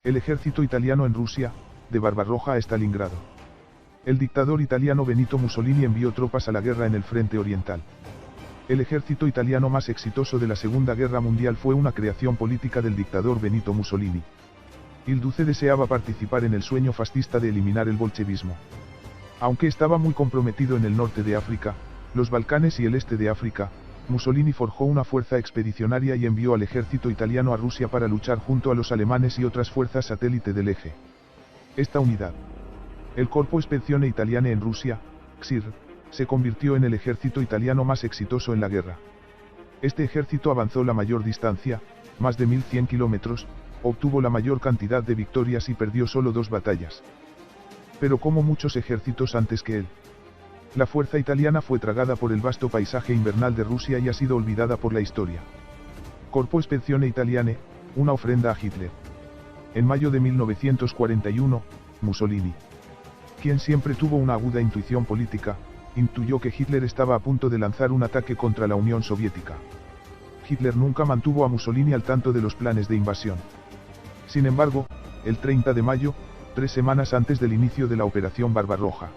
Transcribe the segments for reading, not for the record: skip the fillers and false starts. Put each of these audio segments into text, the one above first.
El ejército italiano en Rusia, de Barbarroja a Stalingrado. El dictador italiano Benito Mussolini envió tropas a la guerra en el frente oriental. El ejército italiano más exitoso de la Segunda Guerra Mundial fue una creación política del dictador Benito Mussolini. Il Duce deseaba participar en el sueño fascista de eliminar el bolchevismo. Aunque estaba muy comprometido en el norte de África, los Balcanes y el este de África, Mussolini forjó una fuerza expedicionaria y envió al ejército italiano a Rusia para luchar junto a los alemanes y otras fuerzas satélite del eje. Esta unidad, el Corpo Spedizione Italiane en Rusia, XIR, se convirtió en el ejército italiano más exitoso en la guerra. Este ejército avanzó la mayor distancia, más de 1100 kilómetros, obtuvo la mayor cantidad de victorias y perdió solo 2 batallas. Pero como muchos ejércitos antes que él, la fuerza italiana fue tragada por el vasto paisaje invernal de Rusia y ha sido olvidada por la historia. Corpo Spedizione Italiane, una ofrenda a Hitler. En mayo de 1941, Mussolini, quien siempre tuvo una aguda intuición política, intuyó que Hitler estaba a punto de lanzar un ataque contra la Unión Soviética. Hitler nunca mantuvo a Mussolini al tanto de los planes de invasión. Sin embargo, el 30 de mayo, 3 semanas antes del inicio de la Operación Barbarroja,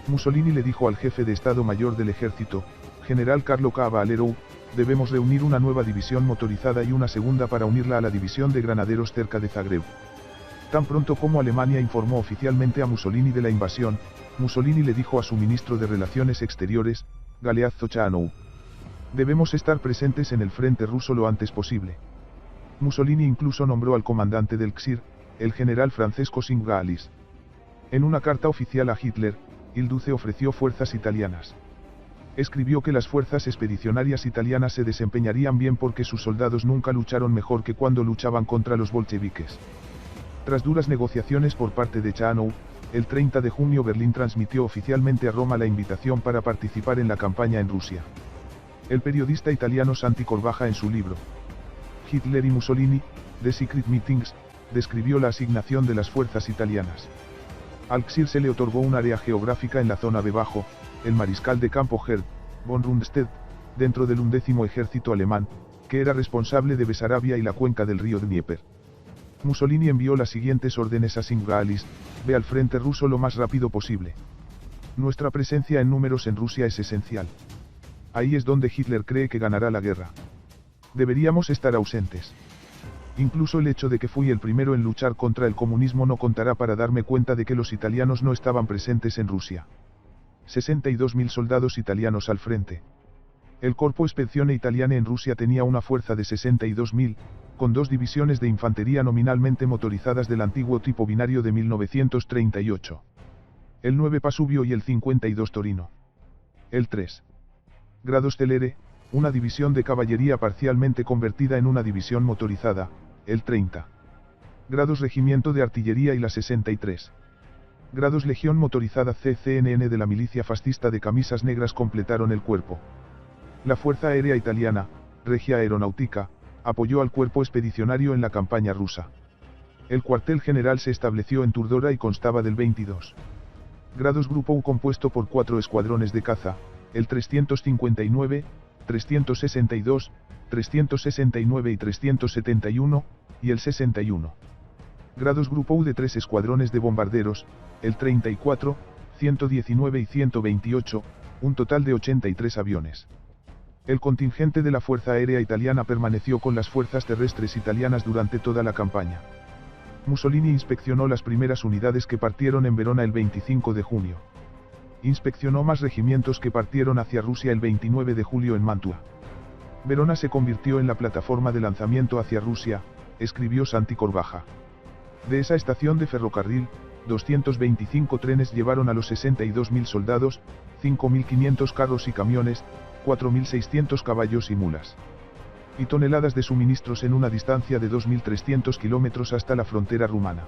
Mussolini le dijo al jefe de Estado Mayor del Ejército, general Carlo Cavallero, debemos reunir una nueva división motorizada y una segunda para unirla a la división de granaderos cerca de Zagreb. Tan pronto como Alemania informó oficialmente a Mussolini de la invasión, Mussolini le dijo a su ministro de Relaciones Exteriores, Galeazzo Cianou, debemos estar presentes en el frente ruso lo antes posible. Mussolini incluso nombró al comandante del XIR, el general Francesco Singalis. En una carta oficial a Hitler, Il Duce ofreció fuerzas italianas. Escribió que las fuerzas expedicionarias italianas se desempeñarían bien porque sus soldados nunca lucharon mejor que cuando luchaban contra los bolcheviques. Tras duras negociaciones por parte de Cianou, el 30 de junio Berlín transmitió oficialmente a Roma la invitación para participar en la campaña en Rusia. El periodista italiano Santi Corbaja en su libro Hitler y Mussolini, The Secret Meetings, describió la asignación de las fuerzas italianas. Al XIR se le otorgó un área geográfica en la zona B bajo, el mariscal de campo Gerd von Rundstedt, dentro del 11º ejército alemán, que era responsable de Besarabia y la cuenca del río Dnieper. Mussolini envió las siguientes órdenes a Singalis: ve al frente ruso lo más rápido posible. Nuestra presencia en números en Rusia es esencial. Ahí es donde Hitler cree que ganará la guerra. Deberíamos estar ausentes. Incluso el hecho de que fui el primero en luchar contra el comunismo no contará para darme cuenta de que los italianos no estaban presentes en Rusia. 62.000 soldados italianos al frente. El Corpo Spedizione Italiane en Rusia tenía una fuerza de 62.000, con 2 divisiones de infantería nominalmente motorizadas del antiguo tipo binario de 1938. El 9 Pasubio y el 52 Torino. El 3 Grados Celere, una división de caballería parcialmente convertida en una división motorizada, el 30 Grados Regimiento de Artillería y la 63 Grados Legión Motorizada CCNN de la milicia fascista de camisas negras completaron el cuerpo. La Fuerza Aérea Italiana, Regia Aeronautica, apoyó al cuerpo expedicionario en la campaña rusa. El cuartel general se estableció en Turdora y constaba del 22 Grados Grupo U compuesto por 4 escuadrones de caza, el 359, 362, 369 y 371, y el 61. Grados Grupo U de 3 escuadrones de bombarderos, el 34, 119 y 128, un total de 83 aviones. El contingente de la Fuerza Aérea Italiana permaneció con las fuerzas terrestres italianas durante toda la campaña. Mussolini inspeccionó las primeras unidades que partieron en Verona el 25 de junio. Inspeccionó más regimientos que partieron hacia Rusia el 29 de julio en Mantua. Verona se convirtió en la plataforma de lanzamiento hacia Rusia, escribió Santi Corbaja. De esa estación de ferrocarril, 225 trenes llevaron a los 62.000 soldados, 5.500 carros y camiones, 4.600 caballos y mulas. Y toneladas de suministros en una distancia de 2.300 kilómetros hasta la frontera rumana.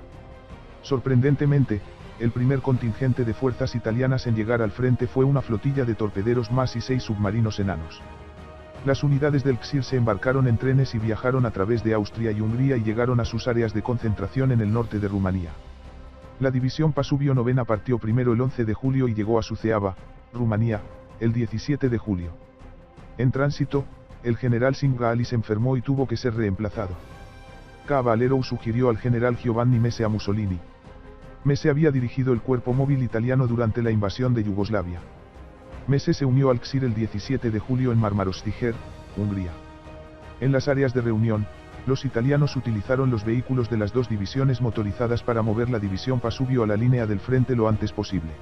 Sorprendentemente, el primer contingente de fuerzas italianas en llegar al frente fue una flotilla de torpederos más y 6 submarinos enanos. Las unidades del XIR se embarcaron en trenes y viajaron a través de Austria y Hungría y llegaron a sus áreas de concentración en el norte de Rumanía. La división Pasubio IX partió primero el 11 de julio y llegó a Suceava, Rumanía, el 17 de julio. En tránsito, el general Singalis se enfermó y tuvo que ser reemplazado. Cavallero sugirió al general Giovanni Messe a Mussolini. Messe había dirigido el cuerpo móvil italiano durante la invasión de Yugoslavia. Messe se unió al XIR el 17 de julio en Marmarostiger, Hungría. En las áreas de reunión, los italianos utilizaron los vehículos de las dos divisiones motorizadas para mover la división Pasubio a la línea del frente lo antes posible.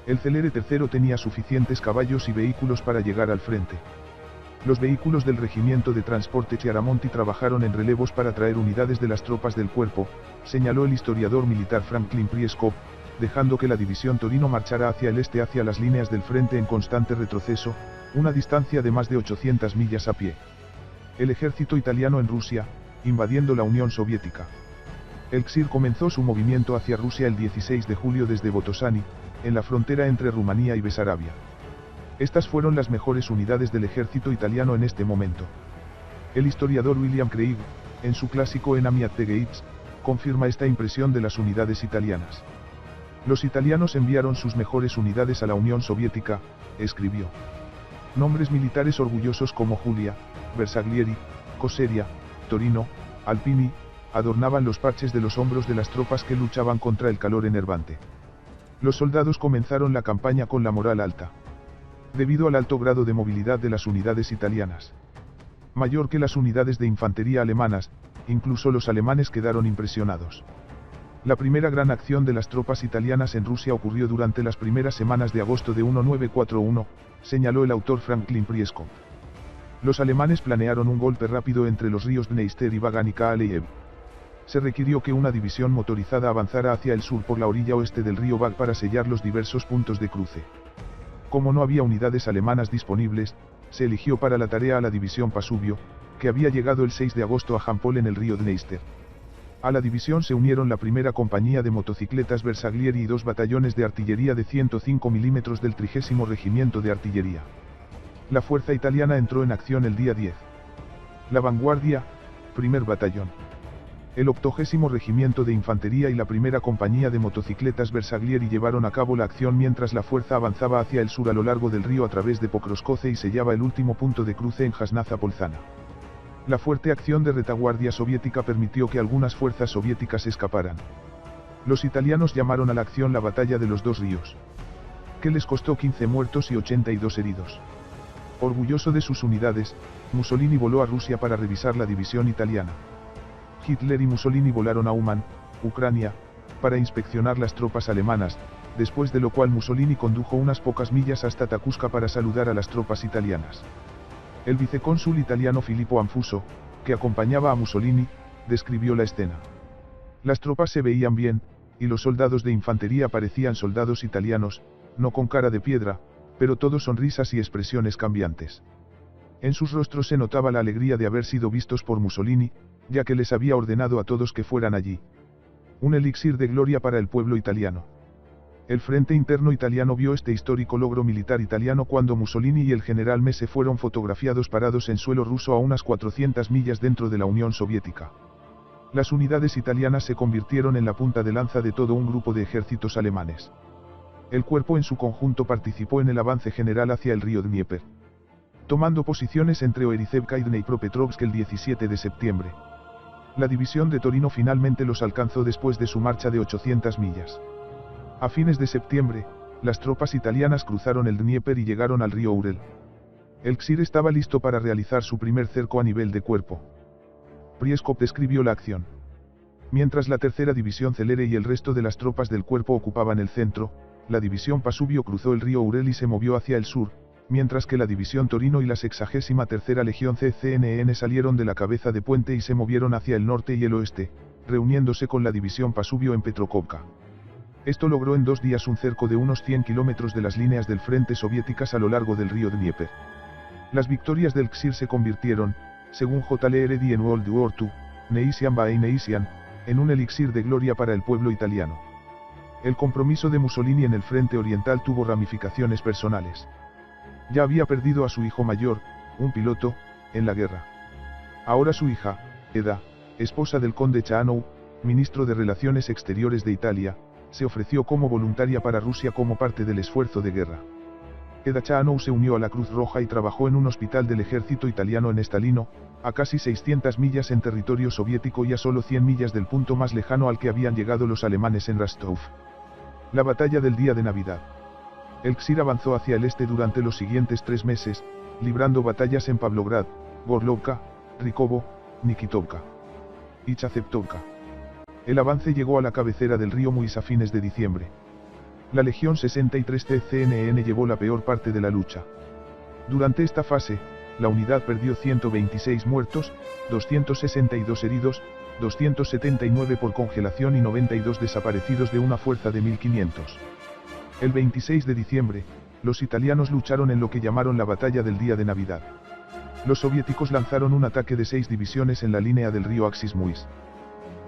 El Celere III tenía suficientes caballos y vehículos para llegar al frente. Los vehículos del Regimiento de Transporte Chiaramonti trabajaron en relevos para traer unidades de las tropas del cuerpo, señaló el historiador militar Franklin Prieskov, dejando que la división Torino marchara hacia el este hacia las líneas del frente en constante retroceso, una distancia de más de 800 millas a pie. El ejército italiano en Rusia, invadiendo la Unión Soviética. El XIR comenzó su movimiento hacia Rusia el 16 de julio desde Botosani, en la frontera entre Rumanía y Besarabia. Estas fueron las mejores unidades del ejército italiano en este momento. El historiador William Craig, en su clásico Enemy at the Gates, confirma esta impresión de las unidades italianas. Los italianos enviaron sus mejores unidades a la Unión Soviética, escribió. Nombres militares orgullosos como Julia, Bersaglieri, Coseria, Torino, Alpini, adornaban los parches de los hombros de las tropas que luchaban contra el calor enervante. Los soldados comenzaron la campaña con la moral alta. Debido al alto grado de movilidad de las unidades italianas. Mayor que las unidades de infantería alemanas, incluso los alemanes quedaron impresionados. La primera gran acción de las tropas italianas en Rusia ocurrió durante las primeras semanas de agosto de 1941, señaló el autor Franklin Prieskov. Los alemanes planearon un golpe rápido entre los ríos Dneister y Vagan y Kaaleyev. Se requirió que una división motorizada avanzara hacia el sur por la orilla oeste del río Vag para sellar los diversos puntos de cruce. Como no había unidades alemanas disponibles, se eligió para la tarea a la división Pasubio, que había llegado el 6 de agosto a Jampol en el río Dneister. A la división se unieron la primera compañía de motocicletas Bersaglieri y 2 batallones de artillería de 105 mm del 30º Regimiento de Artillería. La fuerza italiana entró en acción el día 10. La vanguardia, primer batallón. El 80º Regimiento de Infantería y la primera compañía de motocicletas Bersaglieri llevaron a cabo la acción mientras la fuerza avanzaba hacia el sur a lo largo del río a través de Pokrovskoye y sellaba el último punto de cruce en Jasnaza Polzana. La fuerte acción de retaguardia soviética permitió que algunas fuerzas soviéticas escaparan. Los italianos llamaron a la acción la Batalla de los Dos Ríos, que les costó 15 muertos y 82 heridos. Orgulloso de sus unidades, Mussolini voló a Rusia para revisar la división italiana. Hitler y Mussolini volaron a Uman, Ucrania, para inspeccionar las tropas alemanas, después de lo cual Mussolini condujo unas pocas millas hasta Takuska para saludar a las tropas italianas. El vicecónsul italiano Filippo Anfuso, que acompañaba a Mussolini, describió la escena. Las tropas se veían bien, y los soldados de infantería parecían soldados italianos, no con cara de piedra, pero todos sonrisas y expresiones cambiantes. En sus rostros se notaba la alegría de haber sido vistos por Mussolini, ya que les había ordenado a todos que fueran allí. Un elixir de gloria para el pueblo italiano. El frente interno italiano vio este histórico logro militar italiano cuando Mussolini y el general Messe fueron fotografiados parados en suelo ruso a unas 400 millas dentro de la Unión Soviética. Las unidades italianas se convirtieron en la punta de lanza de todo un grupo de ejércitos alemanes. El cuerpo en su conjunto participó en el avance general hacia el río Dnieper, tomando posiciones entre Oerizevka y Dnipropetrovsk el 17 de septiembre. La división de Torino finalmente los alcanzó después de su marcha de 800 millas. A fines de septiembre, las tropas italianas cruzaron el Dnieper y llegaron al río Urel. El XIR estaba listo para realizar su primer cerco a nivel de cuerpo. Prieskov describió la acción. Mientras la tercera división Celere y el resto de las tropas del cuerpo ocupaban el centro, la división Pasubio cruzó el río Urel y se movió hacia el sur, mientras que la división Torino y la 63ª Legión CCNN salieron de la cabeza de puente y se movieron hacia el norte y el oeste, reuniéndose con la división Pasubio en Petrokovka. Esto logró en 2 días un cerco de unos 100 kilómetros de las líneas del frente soviéticas a lo largo del río Dnieper. Las victorias del XIR se convirtieron, según J.L.R. en World War II, Neisian by Neisian, en un elixir de gloria para el pueblo italiano. El compromiso de Mussolini en el frente oriental tuvo ramificaciones personales. Ya había perdido a su hijo mayor, un piloto, en la guerra. Ahora su hija, Eda, esposa del conde Chaanow, ministro de Relaciones Exteriores de Italia, se ofreció como voluntaria para Rusia como parte del esfuerzo de guerra. Eda Chaanow se unió a la Cruz Roja y trabajó en un hospital del ejército italiano en Stalino, a casi 600 millas en territorio soviético y a solo 100 millas del punto más lejano al que habían llegado los alemanes en Rostov. La batalla del día de Navidad. El Ksir avanzó hacia el este durante los siguientes 3 meses, librando batallas en Pavlograd, Gorlovka, Rikovo, Nikitovka y Chazeptovka. El avance llegó a la cabecera del río Muis a fines de diciembre. La Legión 63 CCNN llevó la peor parte de la lucha. Durante esta fase, la unidad perdió 126 muertos, 262 heridos, 279 por congelación y 92 desaparecidos de una fuerza de 1500. El 26 de diciembre, los italianos lucharon en lo que llamaron la batalla del día de Navidad. Los soviéticos lanzaron un ataque de 6 divisiones en la línea del río Axis-Muis.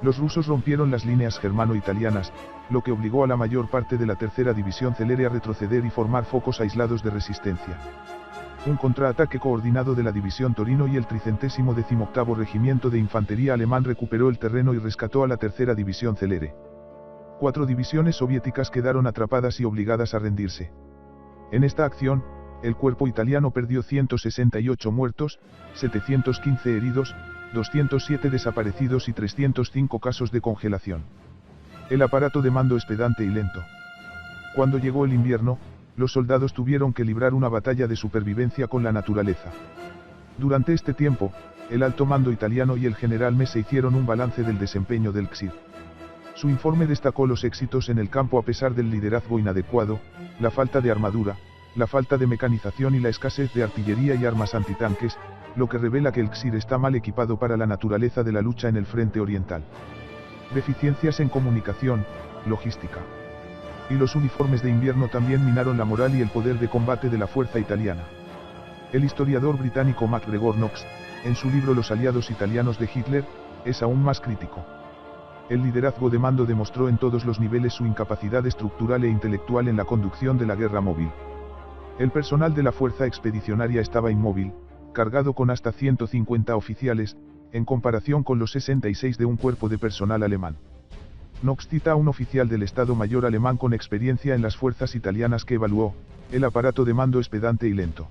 Los rusos rompieron las líneas germano-italianas, lo que obligó a la mayor parte de la tercera división celere a retroceder y formar focos aislados de resistencia. Un contraataque coordinado de la división Torino y el 318º Regimiento de Infantería alemán recuperó el terreno y rescató a la tercera división celere. 4 divisiones soviéticas quedaron atrapadas y obligadas a rendirse. En esta acción, el cuerpo italiano perdió 168 muertos, 715 heridos, 207 desaparecidos y 305 casos de congelación. El aparato de mando es pedante y lento. Cuando llegó el invierno, los soldados tuvieron que librar una batalla de supervivencia con la naturaleza. Durante este tiempo, el alto mando italiano y el general Messe hicieron un balance del desempeño del Ksir. Su informe destacó los éxitos en el campo a pesar del liderazgo inadecuado, la falta de armadura, la falta de mecanización y la escasez de artillería y armas antitanques, lo que revela que el Ksir está mal equipado para la naturaleza de la lucha en el frente oriental. Deficiencias en comunicación, logística. Y los uniformes de invierno también minaron la moral y el poder de combate de la fuerza italiana. El historiador británico MacGregor Knox, en su libro Los aliados italianos de Hitler, es aún más crítico. El liderazgo de mando demostró en todos los niveles su incapacidad estructural e intelectual en la conducción de la guerra móvil. El personal de la fuerza expedicionaria estaba inmóvil, cargado con hasta 150 oficiales, en comparación con los 66 de un cuerpo de personal alemán. Knox cita a un oficial del Estado Mayor alemán con experiencia en las fuerzas italianas que evaluó: el aparato de mando es pedante y lento.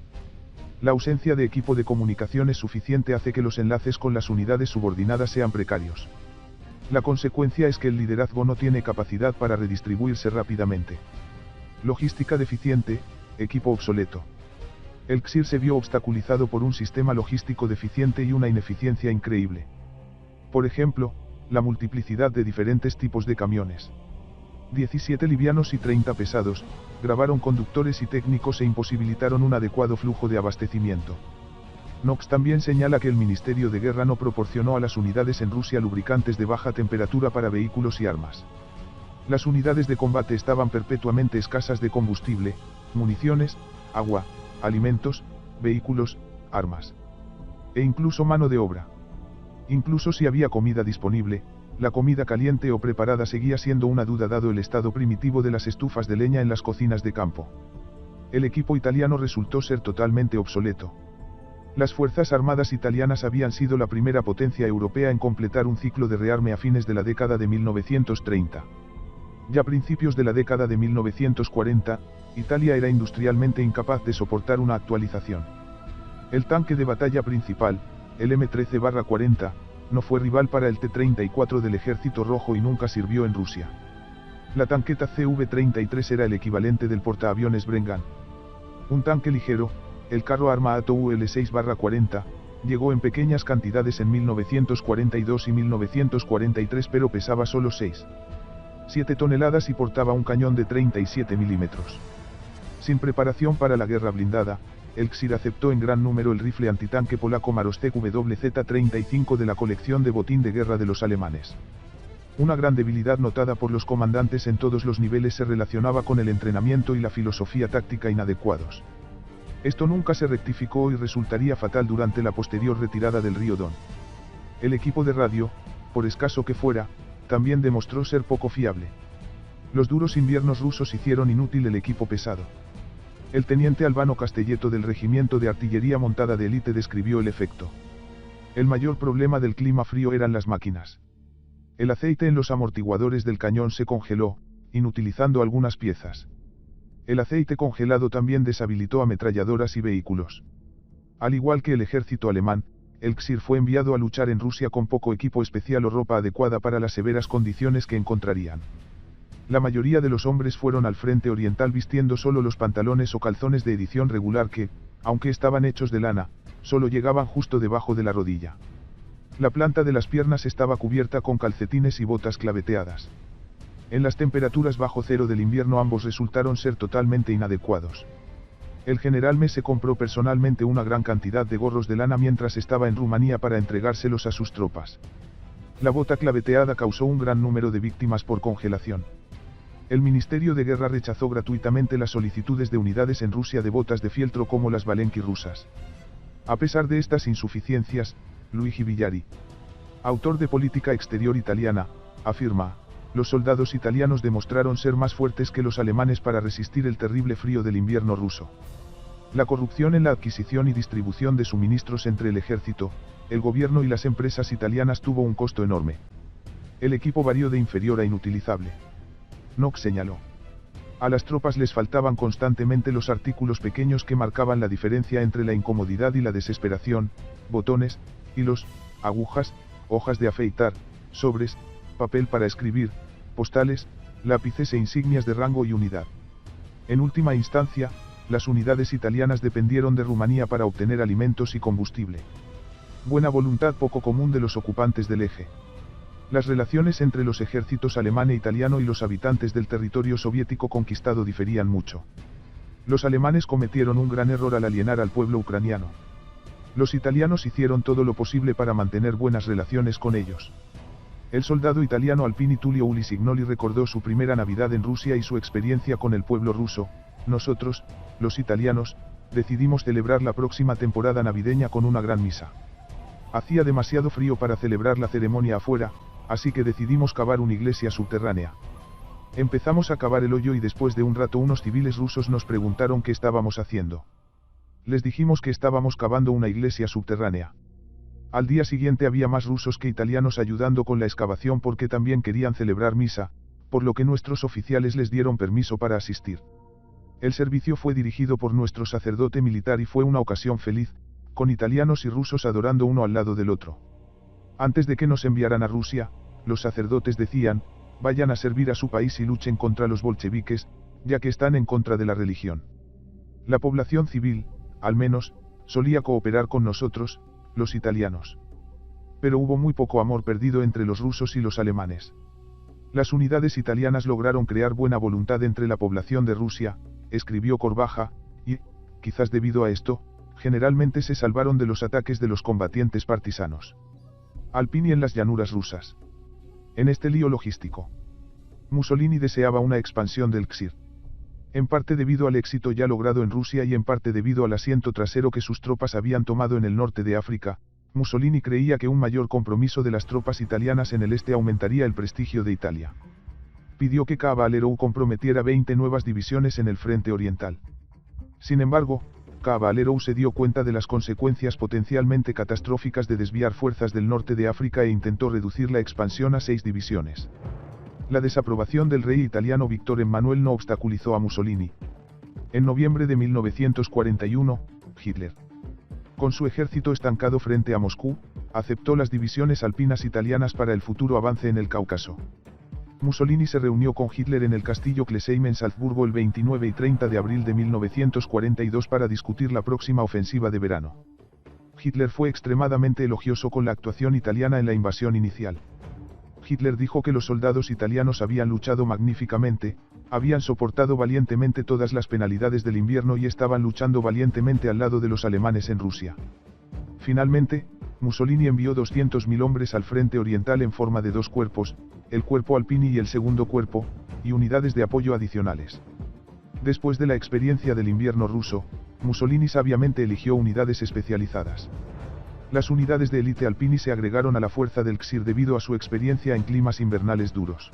La ausencia de equipo de comunicaciones suficiente hace que los enlaces con las unidades subordinadas sean precarios. La consecuencia es que el liderazgo no tiene capacidad para redistribuirse rápidamente. Logística deficiente, equipo obsoleto. El Ksir se vio obstaculizado por un sistema logístico deficiente y una ineficiencia increíble. Por ejemplo, la multiplicidad de diferentes tipos de camiones. 17 livianos y 30 pesados, grabaron conductores y técnicos e imposibilitaron un adecuado flujo de abastecimiento. Knox también señala que el Ministerio de Guerra no proporcionó a las unidades en Rusia lubricantes de baja temperatura para vehículos y armas. Las unidades de combate estaban perpetuamente escasas de combustible, municiones, agua, alimentos, vehículos, armas. E incluso mano de obra. Incluso si había comida disponible, la comida caliente o preparada seguía siendo una duda dado el estado primitivo de las estufas de leña en las cocinas de campo. El equipo italiano resultó ser totalmente obsoleto. Las fuerzas armadas italianas habían sido la primera potencia europea en completar un ciclo de rearme a fines de la década de 1930. Ya a principios de la década de 1940, Italia era industrialmente incapaz de soportar una actualización. El tanque de batalla principal, el M13-40, no fue rival para el T-34 del Ejército Rojo y nunca sirvió en Rusia. La tanqueta CV-33 era el equivalente del portaaviones Brengan. Un tanque ligero, el carro armado UL6-40, llegó en pequeñas cantidades en 1942 y 1943 pero pesaba solo 6,7 toneladas y portaba un cañón de 37 milímetros. Sin preparación para la guerra blindada, el Ksir aceptó en gran número el rifle antitanque polaco Marostek WZ-35 de la colección de botín de guerra de los alemanes. Una gran debilidad notada por los comandantes en todos los niveles se relacionaba con el entrenamiento y la filosofía táctica inadecuados. Esto nunca se rectificó y resultaría fatal durante la posterior retirada del río Don. El equipo de radio, por escaso que fuera, también demostró ser poco fiable. Los duros inviernos rusos hicieron inútil el equipo pesado. El teniente Albano Castelletto del Regimiento de Artillería Montada de Élite describió el efecto. El mayor problema del clima frío eran las máquinas. El aceite en los amortiguadores del cañón se congeló, inutilizando algunas piezas. El aceite congelado también deshabilitó ametralladoras y vehículos. Al igual que el ejército alemán, el Ksir fue enviado a luchar en Rusia con poco equipo especial o ropa adecuada para las severas condiciones que encontrarían. La mayoría de los hombres fueron al frente oriental vistiendo solo los pantalones o calzones de edición regular que, aunque estaban hechos de lana, solo llegaban justo debajo de la rodilla. La planta de las piernas estaba cubierta con calcetines y botas claveteadas. En las temperaturas bajo cero del invierno ambos resultaron ser totalmente inadecuados. El general Mess se compró personalmente una gran cantidad de gorros de lana mientras estaba en Rumanía para entregárselos a sus tropas. La bota claveteada causó un gran número de víctimas por congelación. El Ministerio de Guerra rechazó gratuitamente las solicitudes de unidades en Rusia de botas de fieltro como las Valenki rusas. A pesar de estas insuficiencias, Luigi Villari, autor de Política Exterior Italiana, afirma: los soldados italianos demostraron ser más fuertes que los alemanes para resistir el terrible frío del invierno ruso. La corrupción en la adquisición y distribución de suministros entre el ejército, el gobierno y las empresas italianas tuvo un costo enorme. El equipo varió de inferior a inutilizable. Knox señaló: a las tropas les faltaban constantemente los artículos pequeños que marcaban la diferencia entre la incomodidad y la desesperación: botones, hilos, agujas, hojas de afeitar, sobres, papel para escribir, postales, lápices e insignias de rango y unidad. En última instancia, las unidades italianas dependieron de Rumanía para obtener alimentos y combustible. Buena voluntad poco común de los ocupantes del eje. Las relaciones entre los ejércitos alemán e italiano y los habitantes del territorio soviético conquistado diferían mucho. Los alemanes cometieron un gran error al alienar al pueblo ucraniano. Los italianos hicieron todo lo posible para mantener buenas relaciones con ellos. El soldado italiano Alpini Tullio Ulisignoli recordó su primera Navidad en Rusia y su experiencia con el pueblo ruso: nosotros, los italianos, decidimos celebrar la próxima temporada navideña con una gran misa. Hacía demasiado frío para celebrar la ceremonia afuera, así que decidimos cavar una iglesia subterránea. Empezamos a cavar el hoyo y después de un rato unos civiles rusos nos preguntaron qué estábamos haciendo. Les dijimos que estábamos cavando una iglesia subterránea. Al día siguiente había más rusos que italianos ayudando con la excavación porque también querían celebrar misa, por lo que nuestros oficiales les dieron permiso para asistir. El servicio fue dirigido por nuestro sacerdote militar y fue una ocasión feliz, con italianos y rusos adorando uno al lado del otro. Antes de que nos enviaran a Rusia, los sacerdotes decían: vayan a servir a su país y luchen contra los bolcheviques, ya que están en contra de la religión. La población civil, al menos, solía cooperar con nosotros, los italianos. Pero hubo muy poco amor perdido entre los rusos y los alemanes. Las unidades italianas lograron crear buena voluntad entre la población de Rusia, escribió Corbaja, y, quizás debido a esto, generalmente se salvaron de los ataques de los combatientes partisanos. Alpini en las llanuras rusas. En este lío logístico, Mussolini deseaba una expansión del Ksir. En parte debido al éxito ya logrado en Rusia y en parte debido al asiento trasero que sus tropas habían tomado en el norte de África, Mussolini creía que un mayor compromiso de las tropas italianas en el este aumentaría el prestigio de Italia. Pidió que Cavallero comprometiera 20 nuevas divisiones en el frente oriental. Sin embargo, Cavallero se dio cuenta de las consecuencias potencialmente catastróficas de desviar fuerzas del norte de África e intentó reducir la expansión a 6 divisiones. La desaprobación del rey italiano Víctor Emmanuel no obstaculizó a Mussolini. En noviembre de 1941, Hitler, con su ejército estancado frente a Moscú, aceptó las divisiones alpinas italianas para el futuro avance en el Cáucaso. Mussolini se reunió con Hitler en el castillo Klesheim en Salzburgo el 29 y 30 de abril de 1942 para discutir la próxima ofensiva de verano. Hitler fue extremadamente elogioso con la actuación italiana en la invasión inicial. Hitler dijo que los soldados italianos habían luchado magníficamente, habían soportado valientemente todas las penalidades del invierno y estaban luchando valientemente al lado de los alemanes en Rusia. Finalmente, Mussolini envió 200.000 hombres al frente oriental en forma de 2 cuerpos, el cuerpo Alpini y el segundo cuerpo, y unidades de apoyo adicionales. Después de la experiencia del invierno ruso, Mussolini sabiamente eligió unidades especializadas. Las unidades de élite Alpini se agregaron a la fuerza del Ksir debido a su experiencia en climas invernales duros.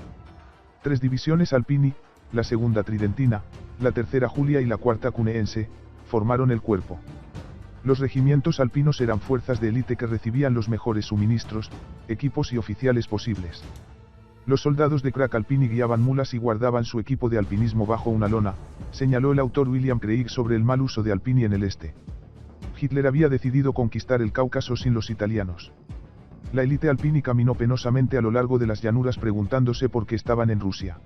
3 divisiones Alpini, la segunda Tridentina, la tercera Julia y la cuarta Cuneense, formaron el cuerpo. Los regimientos alpinos eran fuerzas de élite que recibían los mejores suministros, equipos y oficiales posibles. Los soldados de crack Alpini guiaban mulas y guardaban su equipo de alpinismo bajo una lona, señaló el autor William Craig sobre el mal uso de Alpini en el este. Hitler había decidido conquistar el Cáucaso sin los italianos. La élite alpini caminó penosamente a lo largo de las llanuras preguntándose por qué estaban en Rusia.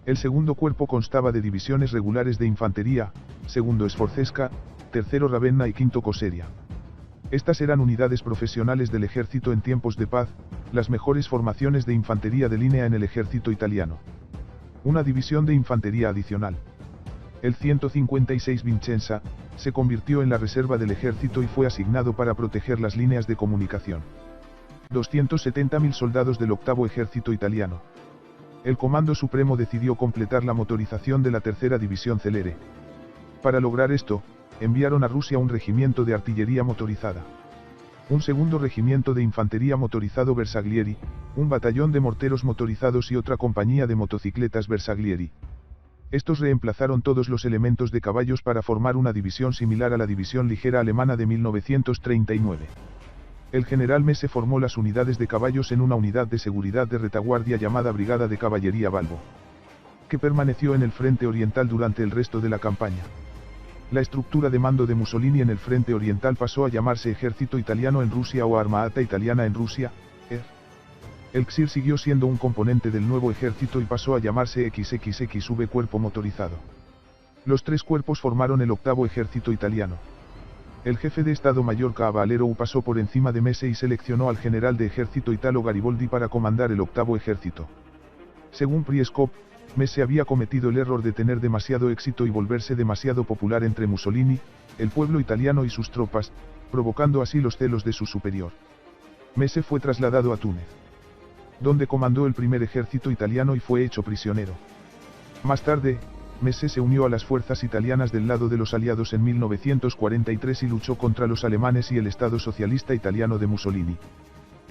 El segundo cuerpo constaba de divisiones regulares de infantería, segundo Sforcesca, tercero Ravenna y quinto Koseria. Estas eran unidades profesionales del ejército en tiempos de paz, las mejores formaciones de infantería de línea en el ejército italiano. Una división de infantería adicional, el 156 Vincenza, se convirtió en la reserva del ejército y fue asignado para proteger las líneas de comunicación. 270.000 soldados del octavo ejército italiano. El Comando Supremo decidió completar la motorización de la tercera división Celere. Para lograr esto, enviaron a Rusia un regimiento de artillería motorizada, un segundo regimiento de infantería motorizado Bersaglieri, un batallón de morteros motorizados y otra compañía de motocicletas Bersaglieri. Estos reemplazaron todos los elementos de caballos para formar una división similar a la división ligera alemana de 1939. El general Messe formó las unidades de caballos en una unidad de seguridad de retaguardia llamada Brigada de Caballería Balbo, que permaneció en el frente oriental durante el resto de la campaña. La estructura de mando de Mussolini en el frente oriental pasó a llamarse Ejército Italiano en Rusia o Armata Italiana en Rusia, ER. El XIR siguió siendo un componente del nuevo ejército y pasó a llamarse XXXV Cuerpo Motorizado. Los tres cuerpos formaron el octavo ejército italiano. El jefe de Estado Mayor Cavallero pasó por encima de Messe y seleccionó al general de ejército Italo Gariboldi para comandar el octavo ejército. Según Prieskop, Messe había cometido el error de tener demasiado éxito y volverse demasiado popular entre Mussolini, el pueblo italiano y sus tropas, provocando así los celos de su superior. Messe fue trasladado a Túnez, donde comandó el primer ejército italiano y fue hecho prisionero. Más tarde, Messe se unió a las fuerzas italianas del lado de los aliados en 1943 y luchó contra los alemanes y el Estado Socialista Italiano de Mussolini.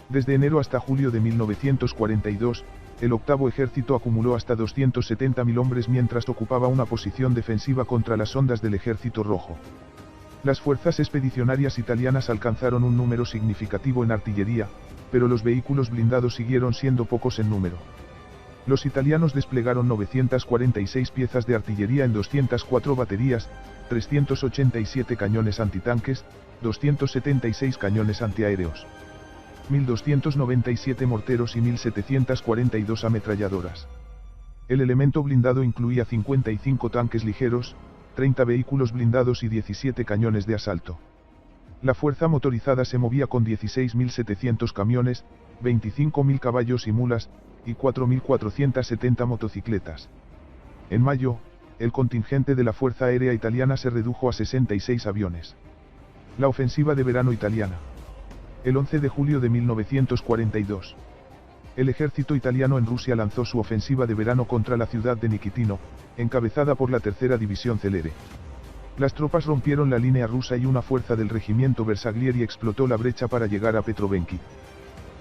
Desde enero hasta julio de 1942, el octavo ejército acumuló hasta 270.000 hombres mientras ocupaba una posición defensiva contra las ondas del Ejército Rojo. Las fuerzas expedicionarias italianas alcanzaron un número significativo en artillería, pero los vehículos blindados siguieron siendo pocos en número. Los italianos desplegaron 946 piezas de artillería en 204 baterías, 387 cañones antitanques, 276 cañones antiaéreos, 1.297 morteros y 1.742 ametralladoras. El elemento blindado incluía 55 tanques ligeros, 30 vehículos blindados y 17 cañones de asalto. La fuerza motorizada se movía con 16.700 camiones, 25.000 caballos y mulas, y 4.470 motocicletas. En mayo, el contingente de la Fuerza Aérea Italiana se redujo a 66 aviones. La ofensiva de verano italiana. El 11 de julio de 1942. El ejército italiano en Rusia lanzó su ofensiva de verano contra la ciudad de Nikitino, encabezada por la tercera división Celere. Las tropas rompieron la línea rusa y una fuerza del regimiento Bersaglieri explotó la brecha para llegar a Petrovenki.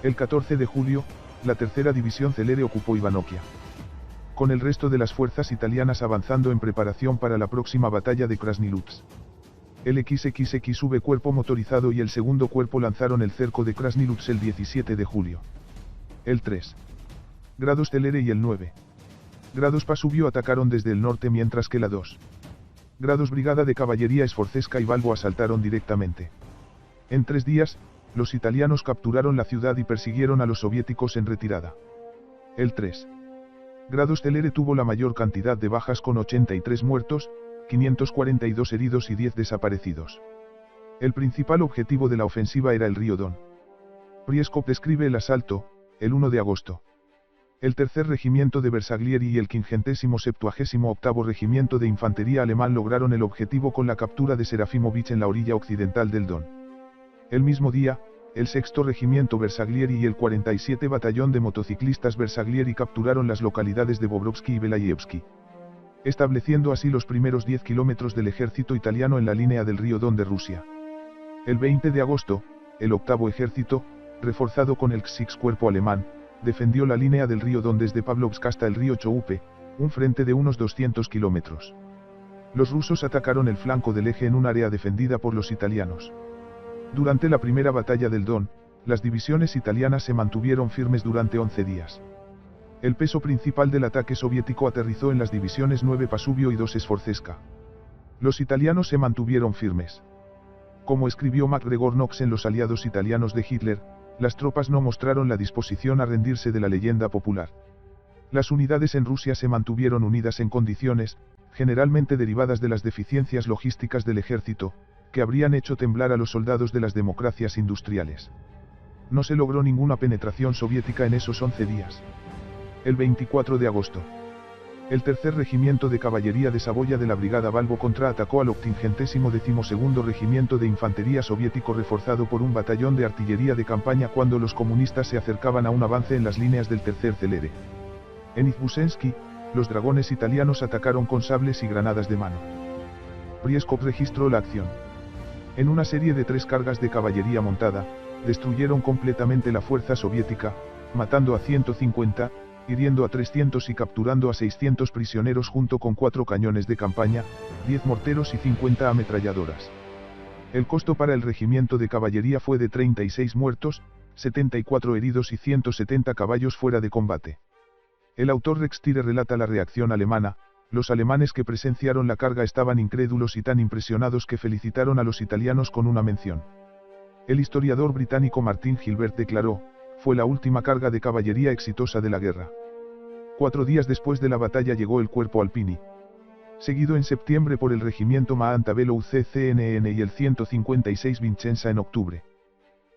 El 14 de julio, la tercera división Celere ocupó Ivanokia, con el resto de las fuerzas italianas avanzando en preparación para la próxima batalla de Krasnilutsk. El XXXV cuerpo motorizado y el segundo cuerpo lanzaron el cerco de Krasnilutsk el 17 de julio. El 3 grados Celere y el 9 grados Pasubio atacaron desde el norte mientras que la 2 grados Brigada de Caballería Sforcesca y Balbo asaltaron directamente. En 3 días, los italianos capturaron la ciudad y persiguieron a los soviéticos en retirada. El 3 grados Celere tuvo la mayor cantidad de bajas con 83 muertos, 542 heridos y 10 desaparecidos. El principal objetivo de la ofensiva era el río Don. Prieskop describe el asalto, el 1 de agosto. El tercer regimiento de Bersaglieri y el 578º regimiento de infantería alemán lograron el objetivo con la captura de Serafimovich en la orilla occidental del Don. El mismo día, el sexto regimiento Bersaglieri y el 47 batallón de motociclistas Bersaglieri capturaron las localidades de Bobrovsky y Belayevsky, estableciendo así los primeros 10 kilómetros del ejército italiano en la línea del río Don de Rusia. El 20 de agosto, el octavo ejército, reforzado con el X cuerpo alemán, defendió la línea del río Don desde Pavlovsk hasta el río Choupe, un frente de unos 200 kilómetros. Los rusos atacaron el flanco del eje en un área defendida por los italianos. Durante la primera batalla del Don, las divisiones italianas se mantuvieron firmes durante 11 días. El peso principal del ataque soviético aterrizó en las divisiones 9 Pasubio y 2 Sforcesca. Los italianos se mantuvieron firmes. Como escribió MacGregor Knox en Los aliados italianos de Hitler, las tropas no mostraron la disposición a rendirse de la leyenda popular. Las unidades en Rusia se mantuvieron unidas en condiciones, generalmente derivadas de las deficiencias logísticas del ejército, que habrían hecho temblar a los soldados de las democracias industriales. No se logró ninguna penetración soviética en esos 11 días. El 24 de agosto. El tercer regimiento de caballería de Saboya de la Brigada Balbo contraatacó al 82º regimiento de infantería soviético reforzado por un batallón de artillería de campaña cuando los comunistas se acercaban a un avance en las líneas del tercer celere. En Izbusensky, los dragones italianos atacaron con sables y granadas de mano. Prieskov registró la acción. En una serie de 3 cargas de caballería montada, destruyeron completamente la fuerza soviética, matando a 150, hiriendo a 300 y capturando a 600 prisioneros junto con 4 cañones de campaña, 10 morteros y 50 ametralladoras. El costo para el regimiento de caballería fue de 36 muertos, 74 heridos y 170 caballos fuera de combate. El autor Rex Tire relata la reacción alemana. Los alemanes que presenciaron la carga estaban incrédulos y tan impresionados que felicitaron a los italianos con una mención. El historiador británico Martin Gilbert declaró: fue la última carga de caballería exitosa de la guerra. 4 días después de la batalla llegó el cuerpo Alpini, seguido en septiembre por el regimiento Maantabello UCCNN y el 156 Vincenza en octubre.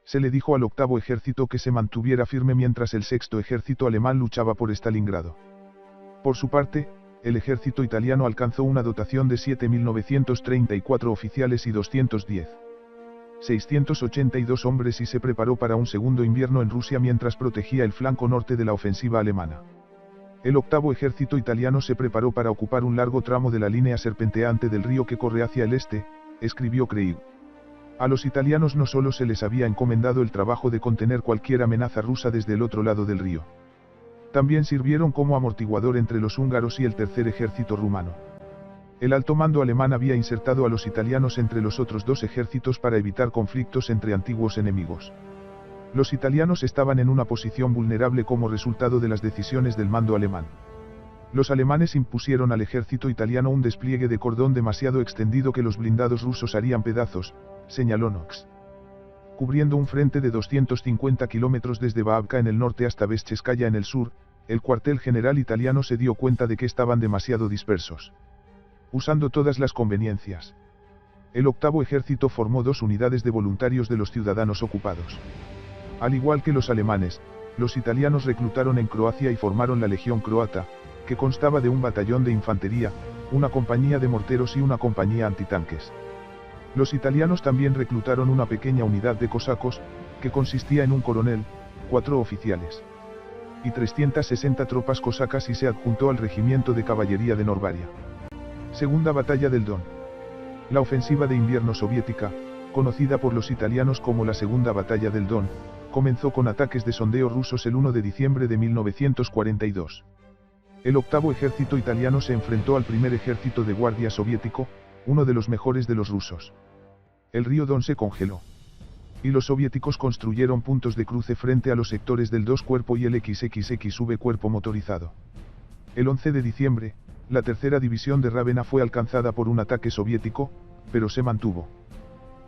Se le dijo al octavo ejército que se mantuviera firme mientras el sexto ejército alemán luchaba por Stalingrado. Por su parte, el ejército italiano alcanzó una dotación de 7.934 oficiales y 682 hombres y se preparó para un segundo invierno en Rusia mientras protegía el flanco norte de la ofensiva alemana. El octavo ejército italiano se preparó para ocupar un largo tramo de la línea serpenteante del río que corre hacia el este, escribió Craig. A los italianos no solo se les había encomendado el trabajo de contener cualquier amenaza rusa desde el otro lado del río. También sirvieron como amortiguador entre los húngaros y el tercer ejército rumano. El alto mando alemán había insertado a los italianos entre los otros 2 ejércitos para evitar conflictos entre antiguos enemigos. Los italianos estaban en una posición vulnerable como resultado de las decisiones del mando alemán. Los alemanes impusieron al ejército italiano un despliegue de cordón demasiado extendido que los blindados rusos harían pedazos, señaló Knox. Cubriendo un frente de 250 kilómetros desde Baabka en el norte hasta Bestcheskaya en el sur, el cuartel general italiano se dio cuenta de que estaban demasiado dispersos. Usando todas las conveniencias, el octavo ejército formó 2 unidades de voluntarios de los ciudadanos ocupados. Al igual que los alemanes, los italianos reclutaron en Croacia y formaron la Legión Croata, que constaba de un batallón de infantería, una compañía de morteros y una compañía antitanques. Los italianos también reclutaron una pequeña unidad de cosacos, que consistía en un coronel, 4 oficiales y 360 tropas cosacas y se adjuntó al regimiento de caballería de Norvaria. Segunda batalla del Don. La ofensiva de invierno soviética, conocida por los italianos como la Segunda Batalla del Don, comenzó con ataques de sondeo rusos el 1 de diciembre de 1942. El octavo ejército italiano se enfrentó al primer ejército de guardia soviético, uno de los mejores de los rusos. El río Don se congeló. Y los soviéticos construyeron puntos de cruce frente a los sectores del 2 cuerpo y el XXXV cuerpo motorizado. El 11 de diciembre, la tercera división de Rávena fue alcanzada por un ataque soviético, pero se mantuvo.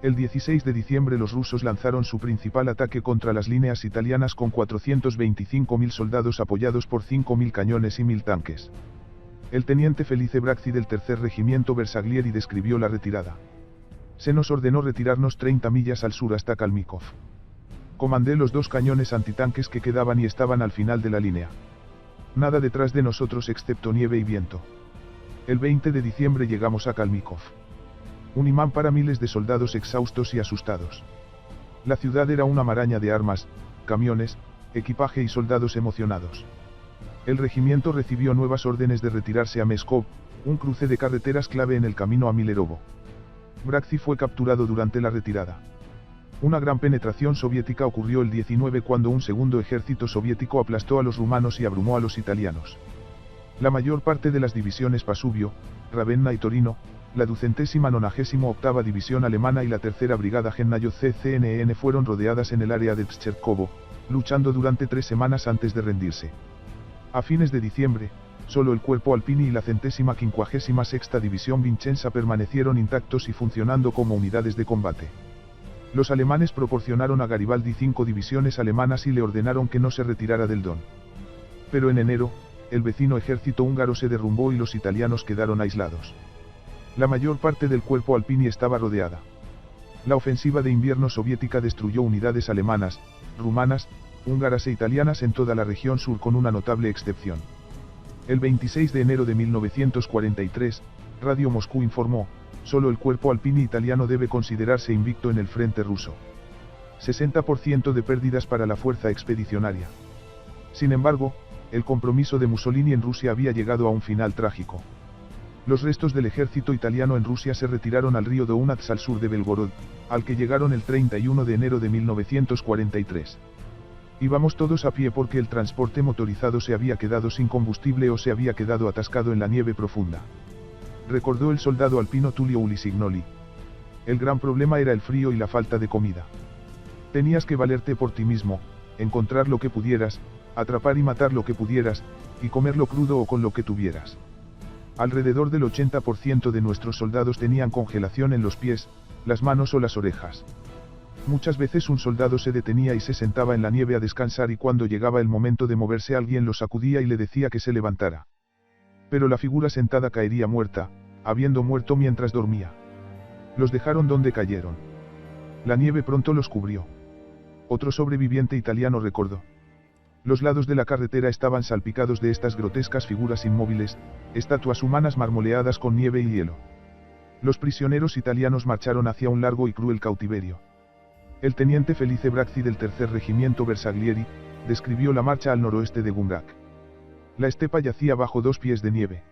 El 16 de diciembre los rusos lanzaron su principal ataque contra las líneas italianas con 425.000 soldados apoyados por 5.000 cañones y 1.000 tanques. El teniente Felice Brazzi del tercer regimiento Bersaglieri describió la retirada. Se nos ordenó retirarnos 30 millas al sur hasta Kalmikov. Comandé los 2 cañones antitanques que quedaban y estaban al final de la línea. Nada detrás de nosotros excepto nieve y viento. El 20 de diciembre llegamos a Kalmikov. Un imán para miles de soldados exhaustos y asustados. La ciudad era una maraña de armas, camiones, equipaje y soldados emocionados. El regimiento recibió nuevas órdenes de retirarse a Meskov, un cruce de carreteras clave en el camino a Milerovo. Brazzi fue capturado durante la retirada. Una gran penetración soviética ocurrió el 19 cuando un segundo ejército soviético aplastó a los rumanos y abrumó a los italianos. La mayor parte de las divisiones Pasubio, Ravenna y Torino, la 298ª División Alemana y la Tercera Brigada Gennayo CCNN fueron rodeadas en el área de Pscherkovo, luchando durante 3 semanas antes de rendirse. A fines de diciembre, solo el cuerpo Alpini y la 156ª División Vincenza permanecieron intactos y funcionando como unidades de combate. Los alemanes proporcionaron a Garibaldi 5 divisiones alemanas y le ordenaron que no se retirara del Don. Pero en enero, el vecino ejército húngaro se derrumbó y los italianos quedaron aislados. La mayor parte del cuerpo Alpini estaba rodeada. La ofensiva de invierno soviética destruyó unidades alemanas, rumanas, húngaras e italianas en toda la región sur con una notable excepción. El 26 de enero de 1943, Radio Moscú informó: solo el cuerpo Alpini italiano debe considerarse invicto en el frente ruso. 60% de pérdidas para la fuerza expedicionaria. Sin embargo, el compromiso de Mussolini en Rusia había llegado a un final trágico. Los restos del ejército italiano en Rusia se retiraron al río Dounats al sur de Belgorod, al que llegaron el 31 de enero de 1943. Íbamos todos a pie porque el transporte motorizado se había quedado sin combustible o se había quedado atascado en la nieve profunda. Recordó el soldado alpino Tullio Ulisignoli. El gran problema era el frío y la falta de comida. Tenías que valerte por ti mismo, encontrar lo que pudieras, atrapar y matar lo que pudieras, y comerlo crudo o con lo que tuvieras. Alrededor del 80% de nuestros soldados tenían congelación en los pies, las manos o las orejas. Muchas veces un soldado se detenía y se sentaba en la nieve a descansar y cuando llegaba el momento de moverse alguien lo sacudía y le decía que se levantara. Pero la figura sentada caería muerta, habiendo muerto mientras dormía. Los dejaron donde cayeron. La nieve pronto los cubrió. Otro sobreviviente italiano recordó: los lados de la carretera estaban salpicados de estas grotescas figuras inmóviles, estatuas humanas marmoleadas con nieve y hielo. Los prisioneros italianos marcharon hacia un largo y cruel cautiverio. El teniente Felice Bracci del tercer regimiento Bersaglieri describió la marcha al noroeste de Gumrak. La estepa yacía bajo 2 pies de nieve.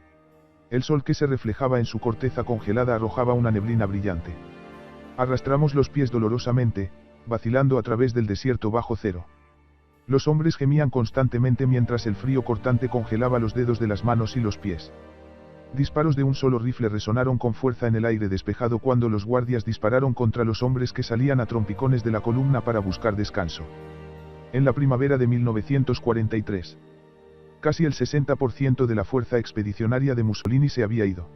El sol que se reflejaba en su corteza congelada arrojaba una neblina brillante. Arrastramos los pies dolorosamente, vacilando a través del desierto bajo cero. Los hombres gemían constantemente mientras el frío cortante congelaba los dedos de las manos y los pies. Disparos de un solo rifle resonaron con fuerza en el aire despejado cuando los guardias dispararon contra los hombres que salían a trompicones de la columna para buscar descanso. En la primavera de 1943. Casi el 60% de la fuerza expedicionaria de Mussolini se había ido.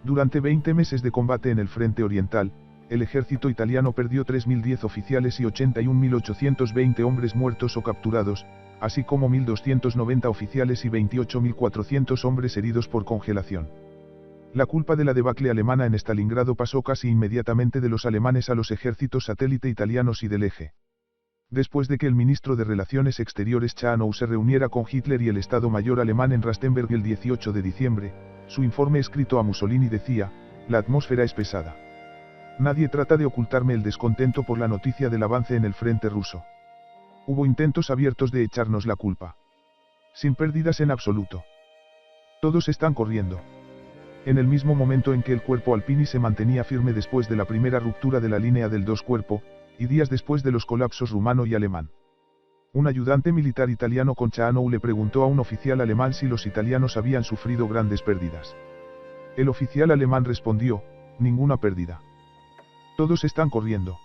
Durante 20 meses de combate en el frente oriental, el ejército italiano perdió 3.010 oficiales y 81.820 hombres muertos o capturados, así como 1.290 oficiales y 28.400 hombres heridos por congelación. La culpa de la debacle alemana en Stalingrado pasó casi inmediatamente de los alemanes a los ejércitos satélite italianos y del Eje. Después de que el ministro de Relaciones Exteriores Chahanow se reuniera con Hitler y el Estado Mayor alemán en Rastenberg el 18 de diciembre, su informe escrito a Mussolini decía: la atmósfera es pesada. Nadie trata de ocultarme el descontento por la noticia del avance en el frente ruso. Hubo intentos abiertos de echarnos la culpa. Sin pérdidas en absoluto. Todos están corriendo. En el mismo momento en que el cuerpo Alpini se mantenía firme después de la primera ruptura de la línea del 2 cuerpo, y días después de los colapsos rumano y alemán. Un ayudante militar italiano con Chahanow le preguntó a un oficial alemán si los italianos habían sufrido grandes pérdidas. El oficial alemán respondió: ninguna pérdida. Todos están corriendo.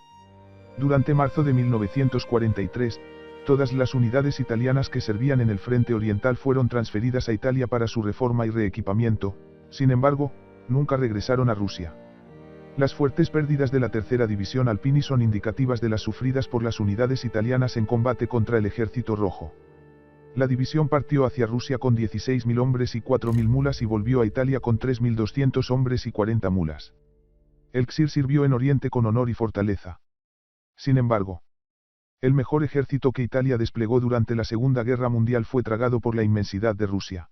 Durante marzo de 1943, todas las unidades italianas que servían en el frente oriental fueron transferidas a Italia para su reforma y reequipamiento, sin embargo, nunca regresaron a Rusia. Las fuertes pérdidas de la tercera división Alpini son indicativas de las sufridas por las unidades italianas en combate contra el Ejército Rojo. La división partió hacia Rusia con 16.000 hombres y 4.000 mulas y volvió a Italia con 3.200 hombres y 40 mulas. El Ksir sirvió en Oriente con honor y fortaleza. Sin embargo, el mejor ejército que Italia desplegó durante la Segunda Guerra Mundial fue tragado por la inmensidad de Rusia.